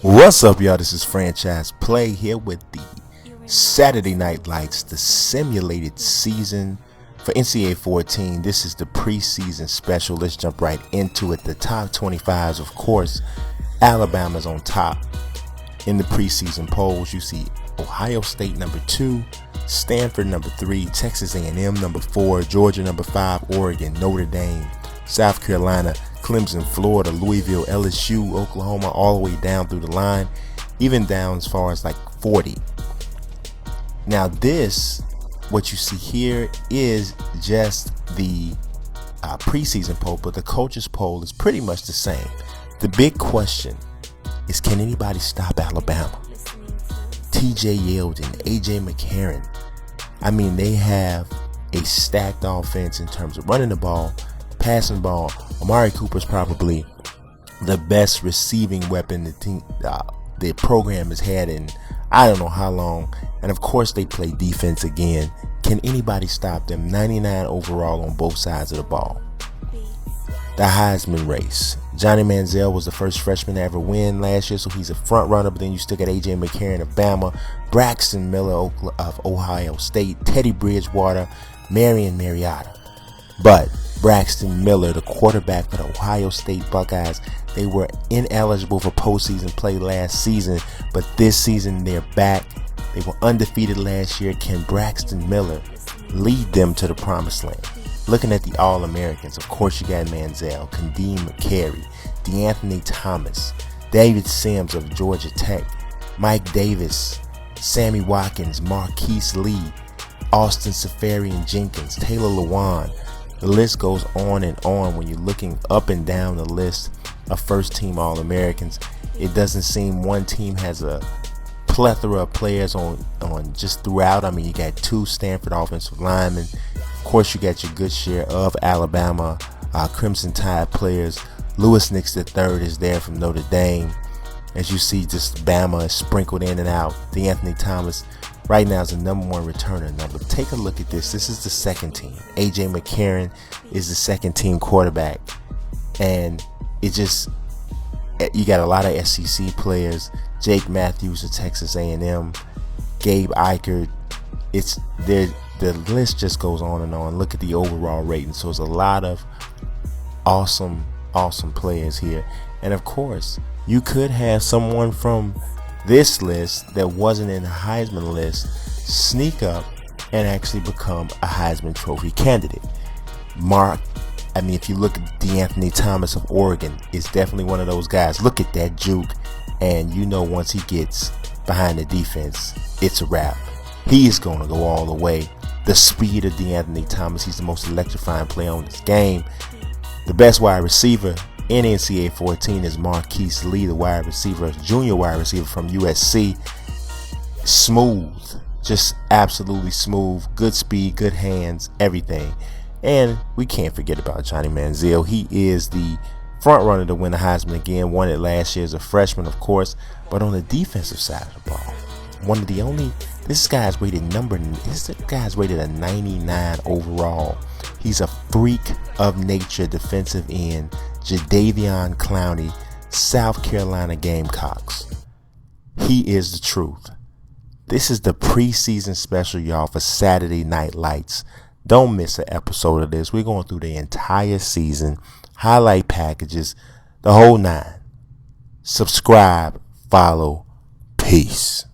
What's up, y'all? This is Franchise Play here with the Saturday Night Lights, the simulated season for Ncaa 14. This is the preseason special. Let's jump right into it. The top 25s, of course, Alabama's on top in the preseason polls. You see Ohio State number 2, Stanford number 3, Texas A&M number 4, Georgia number 5, Oregon, Notre Dame, South Carolina, Clemson, Florida, Louisville, LSU, Oklahoma, all the way down through the line, even down as far as like 40. Now this, what you see here is just the preseason poll, but the coaches poll is pretty much the same. The big question is, can anybody stop Alabama? TJ Yeldon, AJ McCarron. I mean, they have a stacked offense in terms of running the ball, passing the ball. Amari Cooper's probably the best receiving weapon the program has had in I don't know how long. And of course they play defense again. Can anybody stop them? 99 overall on both sides of the ball. The Heisman race. Johnny Manziel was the first freshman to ever win last year, so he's a front runner. But then you still got AJ McCarron of Bama, Braxton Miller of Ohio State, Teddy Bridgewater, Marion Mariota. But Braxton Miller, the quarterback for the Ohio State Buckeyes, they were ineligible for postseason play last season, but this season they're back. They were undefeated last year. Can Braxton Miller lead them to the promised land? Looking at the All-Americans, of course you got Manziel, Kadeem McCary, DeAnthony Thomas, David Sims of Georgia Tech, Mike Davis, Sammy Watkins, Marquise Lee, Austin Seferian-Jenkins, Taylor Lewan. The list goes on and on when you're looking up and down the list of first-team All-Americans. It doesn't seem one team has a plethora of players on just throughout. I mean, you got 2 Stanford offensive linemen. Of course, you got your good share of Alabama Crimson Tide players. Lewis Nix III is there from Notre Dame. As you see, just Bama is sprinkled in and out. DeAnthony Thomas right now is the number 1 returner. Now, but take a look at this. This is the second team. AJ McCarron is the second team quarterback. And it just, you got a lot of SEC players. Jake Matthews of Texas A&M, Gabe Eichert. The list just goes on and on. Look at the overall rating. So it's a lot of awesome players here. And of course, you could have someone from this list that wasn't in the Heisman list sneak up and actually become a Heisman Trophy candidate. If you look at DeAnthony Thomas of Oregon, is definitely one of those guys. Look at that juke, and you know once he gets behind the defense, it's a wrap. He is going to go all the way. The speed of DeAnthony Thomas, he's the most electrifying player on this game. The best wide receiver in Ncaa 14 is Marquise Lee, the junior wide receiver from USC. Smooth, just absolutely smooth, good speed, good hands, everything. And we can't forget about Johnny Manziel. He is the front runner to win the Heisman again. Won it last year as a freshman, of course. But on the defensive side of the ball, this guy's rated a 99 overall. He's a freak of nature defensive end, Jadeveon Clowney, South Carolina Gamecocks. He is the truth. This is the preseason special, y'all, for Saturday Night Lights. Don't miss an episode of this. We're going through the entire season, highlight packages, the whole 9. Subscribe, follow, peace.